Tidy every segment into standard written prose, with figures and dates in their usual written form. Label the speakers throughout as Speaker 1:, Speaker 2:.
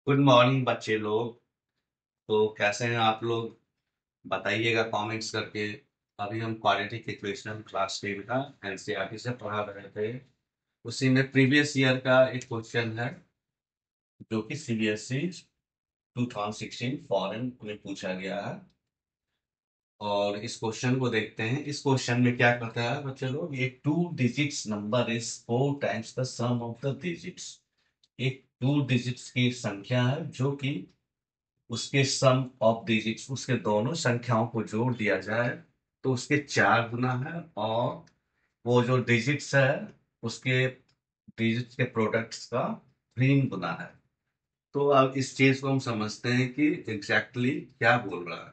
Speaker 1: Good morning बच्चे लोग। तो कैसे हैं आप लोग? बताइएगा कमेंट्स करके। अभी हम क्वाड्रेटिक इक्वेशन क्लास 10 का एनसीईआरटी से पढ़ा रहे थे। उसी में प्रीवियस ईयर का एक क्वेश्चन है जो कि सीबीएसई 2016 फॉरेन में पूछा गया है। और इस क्वेश्चन को देखते हैं। इस क्वेश्चन में क्या करता है बच्चे लोग, ये two digits number is 4 times the sum of the digits. एक टू डिजिट्स की संख्या है जो कि उसके सम ऑफ डिजिट्स, उसके दोनों संख्याओं को जोड़ दिया जाए तो उसके 4 गुना है। और वो जो डिजिट्स है उसके डिजिट्स के प्रोडक्ट्स का 3 गुना है। तो अब इस चीज को हम समझते हैं कि एग्जैक्टली क्या बोल रहा है।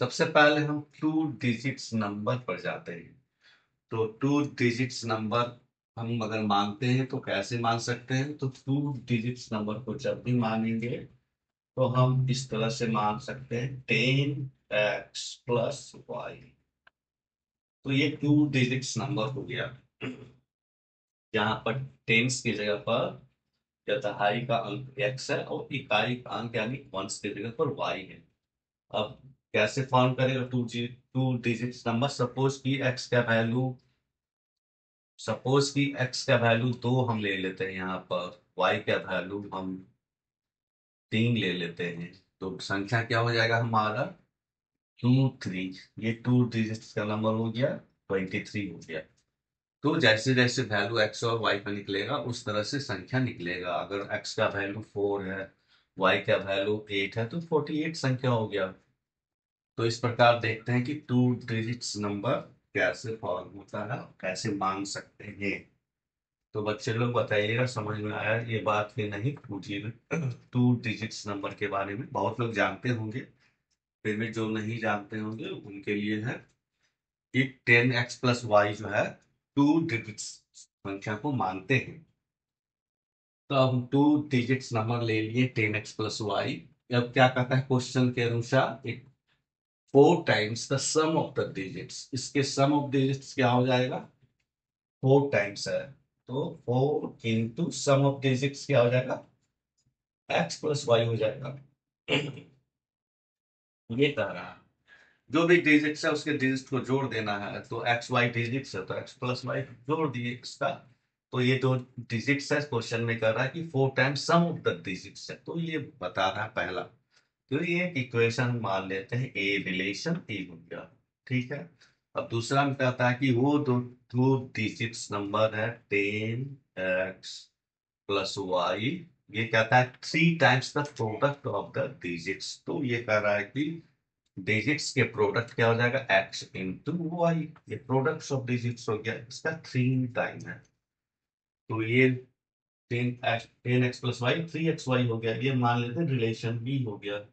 Speaker 1: सबसे पहले हम टू डिजिट्स नंबर पर जाते हैं। तो टू डिजिट्स नंबर हम अगर मानते हैं तो कैसे मान सकते हैं? तो टू डिजिट्स नंबर को जब भी मानेंगे तो हम इस तरह से मान सकते हैं 10x+y। तो ये टू डिजिट्स नंबर हो गया, जहां पर टेंस की जगह पर या दहाई का अंक x है और इकाई का अंक यानी वंस की जगह पर y है। अब कैसे फॉर्म करेगा टू डिजिट्स नंबर? सपोज की x का वैल्यू 2 हम ले लेते हैं, यहाँ पर y का वैल्यू हम 3 ले लेते हैं। तो संख्या क्या हो जाएगा हमारा? 2 3। ये टू डिजिट्स का नंबर हो गया, 23 हो गया। तो जैसे जैसे वैल्यू एक्स और वाई का निकलेगा उस तरह से संख्या निकलेगा। अगर एक्स का वैल्यू 4 है, वाई का वैल्यू 8 है, तो 48 संख्या हो गया। तो इस प्रकार देखते हैं कि टू डिजिट्स नंबर कैसे फॉर्म होता है, कैसे मान सकते हैं। तो बच्चे लोग बताइएगा समझ में आया ये बात कि नहीं? पूछिए। टू डिजिट्स नंबर के बारे में बहुत लोग जानते होंगे, फिर भी जो नहीं जानते होंगे उनके लिए है कि 10x+y जो है टू डिजिट्स संख्या को मानते हैं। तो अब हम टू डिजिट्स नंबर ले लिए 10x+y। अब क्या कहता है क्वेश्चन के अनुसार? एक 4 times the sum of the digits. इसके सम ऑफ डिजिट्स क्या हो जाएगा? 4 टाइम्स है, तो 4 इंटू सम ऑफ डिजिट्स क्या हो जाएगा? x+y हो जाएगा। ये कह रहा है जो भी डिजिट्स है उसके डिजिट को जोड़ देना है। तो एक्स वाई डिजिट्स है तो x+y जोड़ दिए इसका। तो ये जो डिजिट्स है क्वेश्चन में कर रहा है कि 4 times sum of the digits है, तो ये बता रहा है पहला। तो ये एक इक्वेशन मान लेते हैं, ए रिलेशन ए हो गया। ठीक है। अब दूसरा में कहता है कि वो दो दो डिजिट्स नंबर है 10x+y। ये कहता है 3 times the product of the digits. तो ये कह रहा है कि डिजिट्स के प्रोडक्ट क्या हो जाएगा? x×y। ये प्रोडक्ट ऑफ डिजिट्स हो गया, इसका 3 टाइम है। तो ये 10x+y 3xy हो गया, ये मान लेते हैं रिलेशन बी हो गया।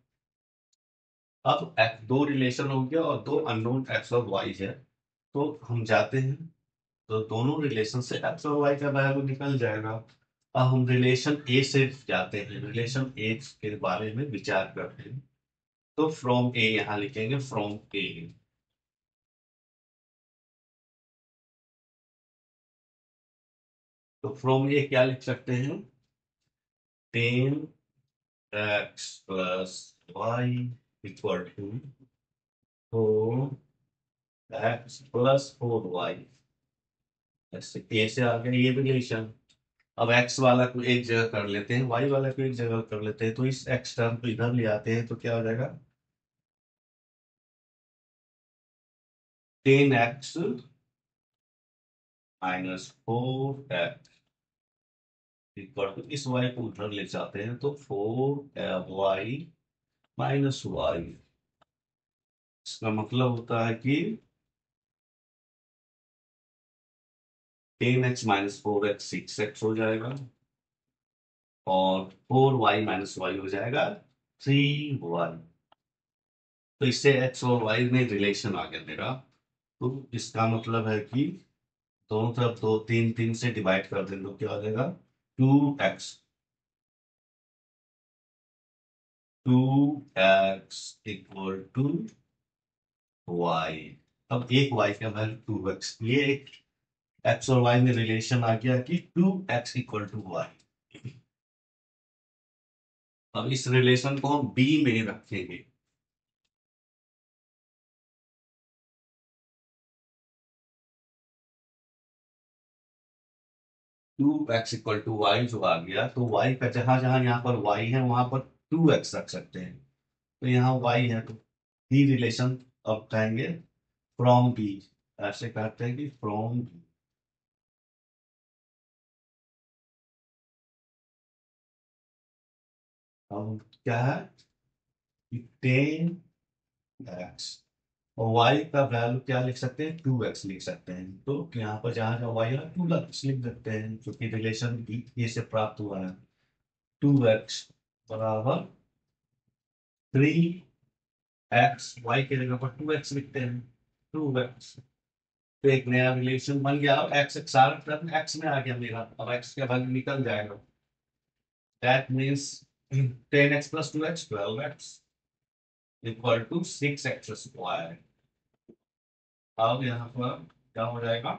Speaker 1: अब दो रिलेशन हो गया और दो अननोन एक्स और वाई है। तो हम जाते हैं, तो दोनों रिलेशन से एक्स और वाई का वैल्यू निकल जाएगा। अब हम रिलेशन ए से जाते हैं, रिलेशन ए के बारे में विचार करते हैं। तो फ्रॉम ए यहाँ लिखेंगे, फ्रॉम ए। तो फ्रॉम ये क्या लिख सकते हैं? 10x+y equal to 4x+4y। ऐसे ए से आ गया ये रिलेशन। अब x वाला को एक जगह कर लेते हैं, y वाला को एक जगह कर लेते हैं। तो इस x टर्म को इधर ले आते हैं तो क्या हो जाएगा? 10x-4x इक्वल टू, इस y को उधर ले जाते हैं तो 4y-y। इसका मतलब होता है कि 10x-4x 6x हो जाएगा और 4y-y हो जाएगा 3y। तो इससे x और y में रिलेशन आ गया मेरा। तो इसका मतलब है कि दोनों तरफ दो तीन तीन से डिवाइड कर दें तो क्या हो जाएगा? 2x equal to y। अब एक y का वैल्यू 2x, ये एक x और y में रिलेशन आ गया कि 2x इक्वल टू y। अब इस रिलेशन को हम बी में रखेंगे। 2x = y जो आ गया, तो y का जहां जहां यहाँ पर y है वहां पर 2x रख सकते हैं। तो यहाँ y है तो बी रिलेशन अब कहेंगे फ्रॉम बी। ऐसे कहते हैं कि फ्रॉम बी। अब क्या है कि 10x, और y का वैल्यू क्या लिख सकते हैं, 2x लिख सकते हैं। तो यहाँ पर जहां जहां y है 2x लिख सकते हैं, क्योंकि रिलेशन बी ये से प्राप्त हुआ है। 2x बराबर 3x, y की जगह पर 2x लिखते हैं। 2x, तो एक नया रिलेशन बन गया। अब एक्स सारा टर्म एक्स में आ गया मेरा, अब एक्स का वैल्यू निकल जाएगा। That means 10x + 2x 12x = 6x²। अब यहाँ पर क्या हो जाएगा,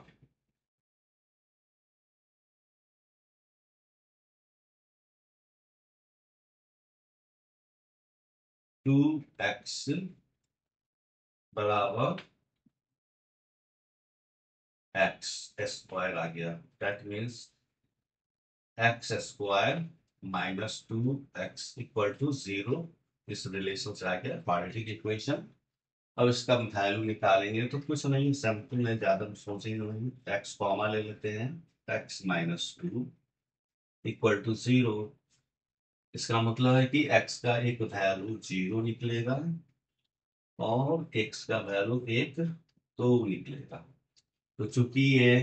Speaker 1: 2x बराबर x² आ गया। That means x² - 2x = 0। इस रिलेशन से आ गया क्वाड्रेटिक इक्वेशन। अब इसका वैल्यू निकालेंगे तो कुछ नहीं, सिंपल है, ज्यादा सोचेंगे नहीं। x कॉमा ले लेते हैं, x - 2 = 0। इसका मतलब है कि x का एक वैल्यू 0 निकलेगा और x का वैल्यू एक 2 निकलेगा। तो चूंकि ये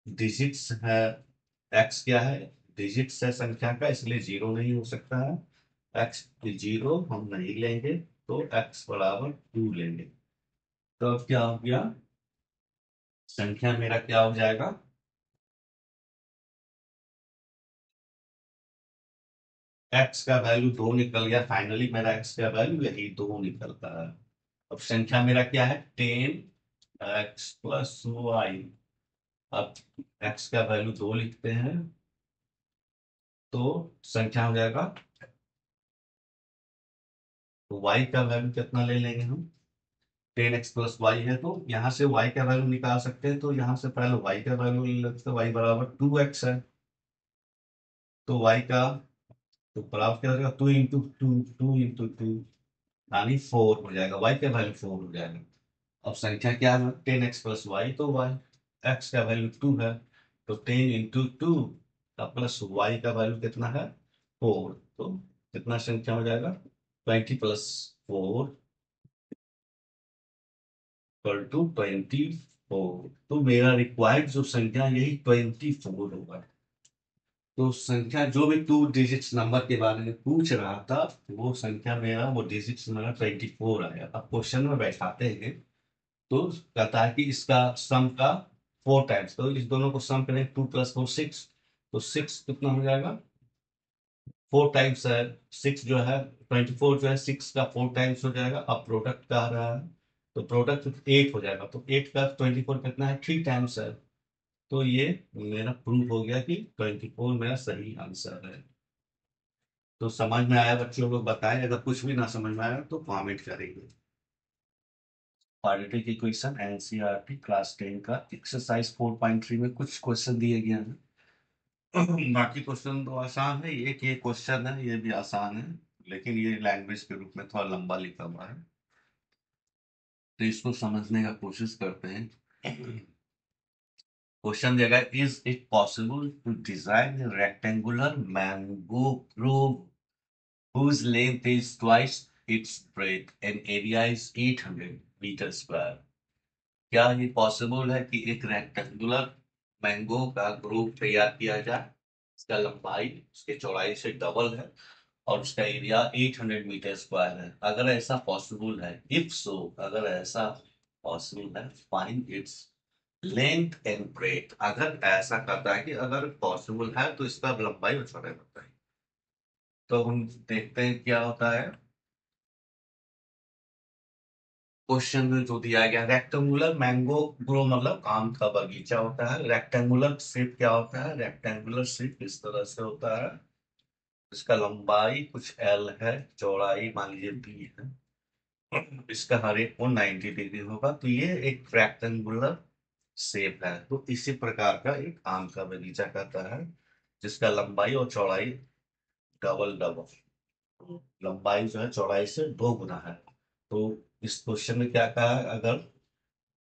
Speaker 1: डिजिट्स है, x क्या है, डिजिट्स है संख्या का, इसलिए 0 नहीं हो सकता है। x 0 हम नहीं लेंगे, तो x बराबर 2 लेंगे। तो अब क्या हो गया, संख्या मेरा क्या हो जाएगा, x का वैल्यू 2 निकल गया। फाइनली मेरा x का वैल्यू यही 2 निकलता है। अब संख्या मेरा क्या है, 10x + y। अब x का वैल्यू 2 लिखते हैं, तो संख्या हो जाएगा, तो y का वैल्यू कितना ले लेंगे हम, 10x + y है, तो यहाँ से y का वैल्यू निकाल सकते हैं। तो यहाँ से पहले y का वैल्यू ले लेते हैं, y बराबर 2x है। तो y का तो बराबर क्या हो जाएगा, 2 × 2 यानी 4 हो जाएगा, y का वैल्यू 4 हो जाएगा। अब संख्या क्या है, 10x + y, तो y x का वैल्यू 2 है, तो 10 × 2 का प्लस y का वैल्यू कितना है, 4। तो कितना संख्या हो जाएगा, 20 + 4 = 24। तो मेरा रिक्वायर्ड जो संख्या यही 24 होगा। तो संख्या जो भी 2 डिजिट्स नंबर के बारे में पूछ रहा था, वो संख्या मेरा वो डिजिट्स नंबर 24 आया। अब क्वेश्चन में बैठाते हैं, तो कहता है कि इसका सम का 4 टाइम्स, तो इस दोनों को सम करें, 2 + 4 6। तो 6 कितना हो जाएगा, 4 टाइम्स है। 6 जो है 24 जो है 6 का 4 टाइम्स हो जाएगा। अब प्रोडक्ट का आ रहा है, तो प्रोडक्ट 8 हो जाएगा। तो 8 का 24 कितना है, 3 टाइम्स है। तो ये मेरा प्रूफ हो गया कि 24 मेरा सही आंसर है। तो समझ में आया बच्चों, लोग बताएं, अगर कुछ भी ना समझ में आया तो कमेंट करेंगे। क्वाड्रेटिक इक्वेशन एनसीईआरटी क्लास 10 का एक्सरसाइज 4.3 में कुछ क्वेश्चन दिए गए हैं। बाकी क्वेश्चन तो आसान है, एक ये क्वेश्चन है ये भी आसान है, लेकिन ये लैंग्वेज के रूप में थोड़ा लंबा लिखा हुआ है, तो इसको समझने का कोशिश करते हैं। क्वेश्चन दिया गया, is it possible to design rectangular mango grove whose length is twice its breadth and area is 800 metre square. क्या ये पॉसिबल है कि एक रेक्टेंगुलर मैंगो का ग्रुप तैयार किया जाए, इसका लंबाई उसके चौड़ाई से डबल है और उसका एरिया 800 मीटर स्क्वायर है। अगर ऐसा पॉसिबल है, इफ सो, अगर ऐसा पॉसिबल है, find its length and breadth. अगर ऐसा करता है कि अगर पॉसिबल है तो इसका लंबाई और चौड़ाई बताइए। तो हम देखते हैं क्या होता है। क्वेश्चन में जो दिया गया, रेक्टेंगुलर मैंगो ग्रो मतलब आम का बगीचा होता है। रेक्टेंगुलर शेप क्या होता है, रेक्टेंगुलर शेप इस तरह से होता है। इसका लंबाई कुछ एल है, चौड़ाई मान लीजिए बी है, इसका हर एक कोण 90 डिग्री होगा, तो ये एक रेक्टेंगुलर शेप है। तो इसी प्रकार का एक आम का बगीचा कहता है जिसका लंबाई और चौड़ाई डबल डबल, लंबाई जो है चौड़ाई से 2 गुना है। तो इस क्वेश्चन में क्या कहा है, अगर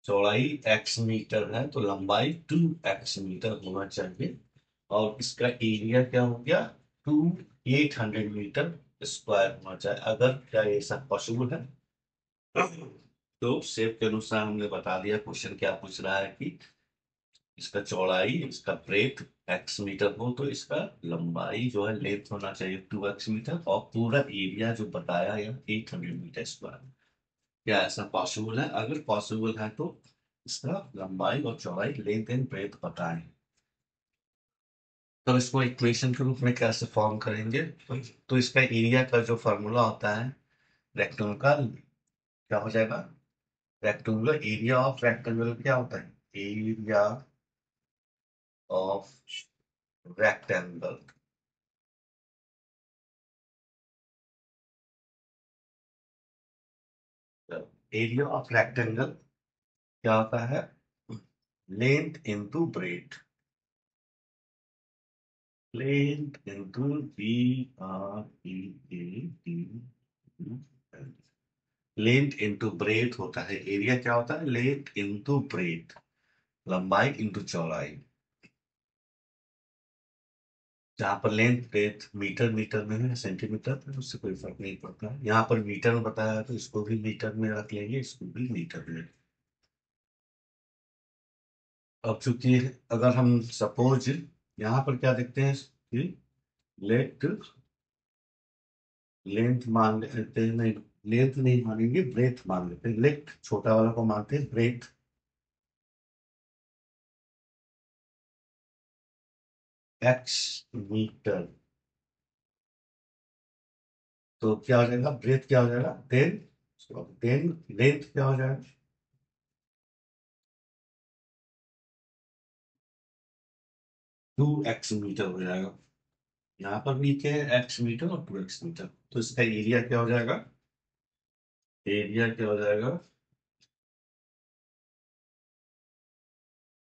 Speaker 1: चौड़ाई x मीटर है तो लंबाई 2x मीटर होना चाहिए, और इसका एरिया क्या हो गया, 800 मीटर स्क्वायर होना चाहिए। अगर क्या ये सब पॉसिबल है, तो शेप के अनुसार हमने बता दिया। क्वेश्चन क्या पूछ रहा है कि इसका चौड़ाई, इसका ब्रेथ x मीटर हो तो इसका लंबाई जो है लेंथ होना चाहिए 2x मीटर, और पूरा एरिया जो बताया है 800 मीटर स्क्वायर। क्या ऐसा पॉसिबल है? अगर पॉसिबल है तो इसका लंबाई और चौड़ाई, लेंथ एंड ब्रेथ बताएं। तो इसको इक्वेशन के रूप में कैसे फॉर्म करेंगे? तो इसका एरिया का जो फॉर्मूला होता है रेक्टेंगल का, क्या हो जाएगा, रेक्टेंगुलर एरिया ऑफ रेक्टेंगल क्या होता है, area of rectangle. Area of rectangle क्या होता है, length into breadth, length into B R E A T, length into breadth होता है। एरिया क्या होता है, लेंथ इंटू ब्रेथ, लंबाई इंटू चौड़ाई। जहां पर लेंथ ब्रेथ मीटर मीटर में है, सेंटीमीटर में, उससे कोई फर्क नहीं पड़ता। यहाँ पर मीटर में बताया है तो इसको भी मीटर में रख लेंगे, इसको भी मीटर में। अब चूंकि अगर हम सपोज यहाँ पर क्या देखते हैं कि लेट लेंथ मान लेते हैं, नहीं लेंथ नहीं मानेंगे, ब्रेथ मान लेते हैं। लेट छोटा वाला को मानते हैं ब्रेथ, एक्स मीटर। तो क्या हो जाएगा, ब्रेथ क्या हो जाएगा 10, 10 लेंथ क्या हो जाएगा, 2x मीटर हो जाएगा। यहाँ पर भी क्या है, एक्स मीटर और 2x मीटर। तो इसका एरिया क्या हो जाएगा, एरिया क्या हो जाएगा,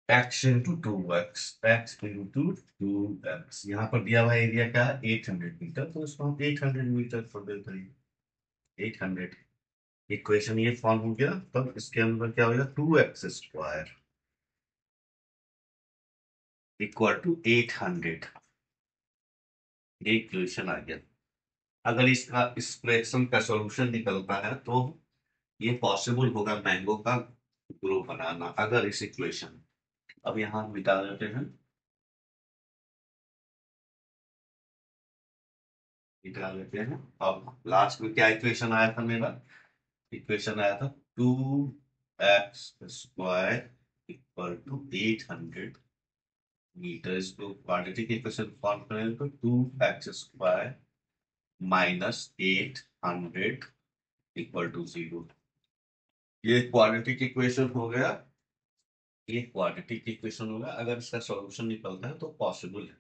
Speaker 1: x into 2x, x into 2x। यहाँ पर दिया हुआ एरिया क्या है 800 मीटर, तो इसको हम 800 मीटर कर देते हैं, 800। इक्वेशन ये फॉर्म हो गया। तब इसके अंदर क्या हो गया, 2x स्क्वायर इक्वल टू 800, ये इक्वेशन आ गया। अगर इसका इस फ्रैक्शन का सॉल्यूशन निकलता है तो ये पॉसिबल होगा मैंगो का ग्रो बनाना, अगर इस इक्वेशन। अब यहाँ मिटा देते हैं, मिटा देते हैं। अब लास्ट में क्या इक्वेशन आया था मेरा, इक्वेशन आया था 2x square equal to 800 metre. इसको क्वाड्रेटिक इक्वेशन फॉर्म करें तो 2x square minus 800 equal to 0। ये क्वाड्रेटिक इक्वेशन हो गया, ये क्वाड्रेटिक इक्वेशन होगा। अगर इसका सॉल्यूशन निकलता है तो पॉसिबल है।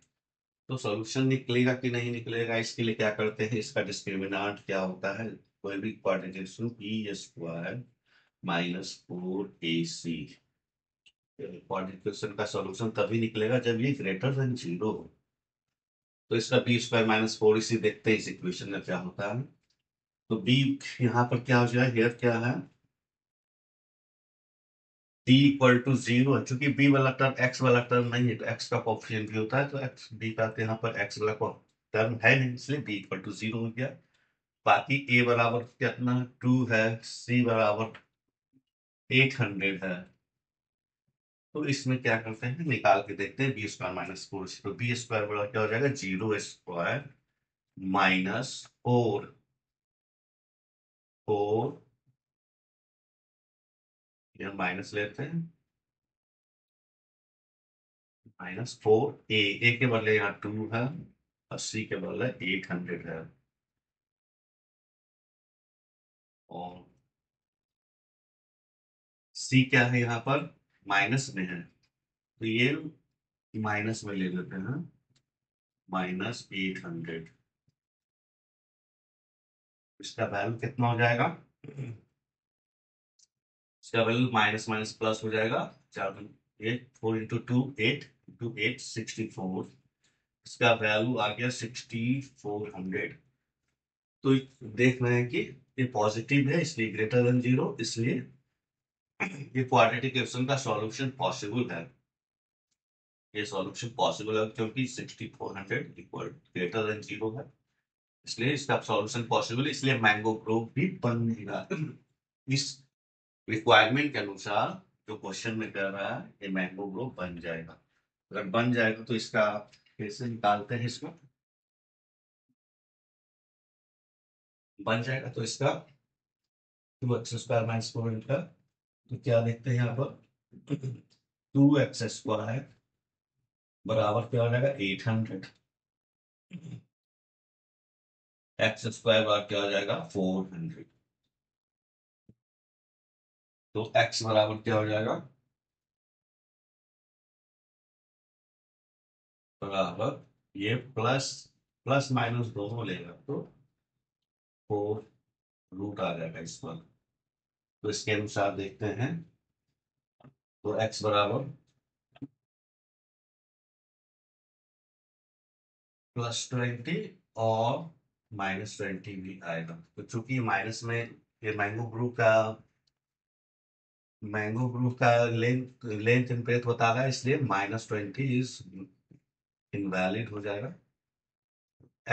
Speaker 1: तो सॉल्यूशन निकलेगा कि नहीं निकलेगा, इसके लिए क्या करते हैं, इसका डिस्क्रिमिनांट क्या होता है, कोई भी quadratic equation B square minus 4ac। Quadratic equation का सॉल्यूशन तभी निकलेगा जब ये ग्रेटर देन 0 हो। तो इसका बी स्क्वायर माइनस 4ac देखते हैं इस इक्वेशन में क्या होता है। तो बी यहाँ पर क्या हो जाए, हेयर क्या है, डी इक्वल टू 0 है। चूंकि बी वाला टर्म एक्स वाला टर्म नहीं है तो एक्स का कोफिशिएंट भी होता है, तो एक्स बी का तो यहाँ पर एक्स वाला टर्म है नहीं, इसलिए बी इक्वल टू 0 हो गया। बाकी ए बराबर कितना 2 है, सी बराबर 800 है। तो इसमें क्या करते हैं, निकाल के देखते हैं बी स्क्वायर माइनस 4। तो बी स्क्वायर बराबर क्या हो जाएगा, 0 स्क्वायर माइनस 4 4, ये माइनस लेते हैं, -4 ए के बदले यहाँ 2 है, 80 के बदले 800 है, और सी क्या है यहाँ पर माइनस में है, तो ये माइनस में ले लेते हैं, -800। इसका वैल्यू कितना हो जाएगा, इसका वैल्यू माइनस माइनस प्लस हो जाएगा। 4 4 इंटू टू 8 इंटू 8 64। इसका वैल्यू आ गया 6400। तो देख रहे हैं कि ये पॉजिटिव है इसलिए ग्रेटर देन जीरो, इसलिए ये क्वाड्रेटिक इक्वेशन का सॉल्यूशन पॉसिबल है। ये सॉल्यूशन पॉसिबल है क्योंकि 6400 इक्वल ग्रेटर देन जीरो है, इसलिए इसका सॉल्यूशन पॉसिबल है, इसलिए मैंगो ग्रुप भी बनेगा। इस रिक्वायरमेंट के अनुसार जो क्वेश्चन में कर रहा है ये मैंगो ग्रुप बन जाएगा। अगर बन जाएगा तो इसका कैसे निकालते हैं, इसको बन जाएगा तो इसका 2x² - 4 का, तो क्या देखते हैं यहाँ पर 2x² बराबर क्या हो जाएगा 800, x² बार क्या हो जाएगा 400। तो x बराबर क्या हो जाएगा, बराबर ये प्लस प्लस माइनस दोनों लेगा तो 4 रूट आ जाएगा इस पर। तो इसके अनुसार देखते हैं, तो x बराबर +20 और -20 भी आएगा। तो चूंकि माइनस में ये मैंगो ग्रुप का लेंथ लेंथ इन ब्रेथ बता रहा है, इसलिए -20 इज इनवैलिड हो जाएगा।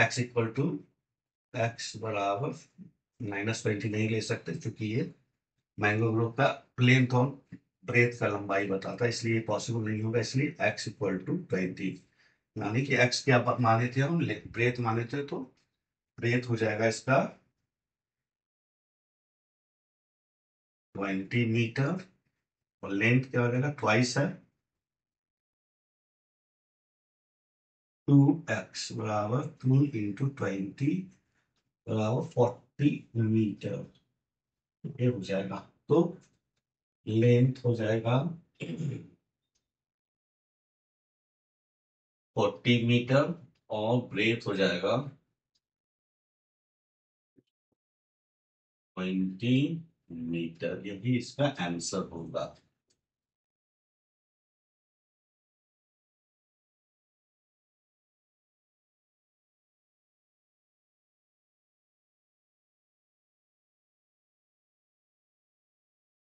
Speaker 1: x इक्वल टू x बराबर -20 नहीं ले सकते क्योंकि ये मैंगो ग्रुप का लेंथ और ब्रेथ का लंबाई बताता है, इसलिए पॉसिबल नहीं होगा, इसलिए x इक्वल टू 20। यानी कि x क्या माने थे हम, ब्रेथ माने थे, तो ब्रेथ हो जाएगा इसका 20 मीटर, और लेंथ क्या हो जाएगा ट्वाइस है 2x बराबर 2 × 20 बराबर 40 मीटर। ये हो जाएगा, तो लेंथ हो जाएगा 40 मीटर और ब्रेथ हो जाएगा 20 मीटर। यही इसका आंसर होगा।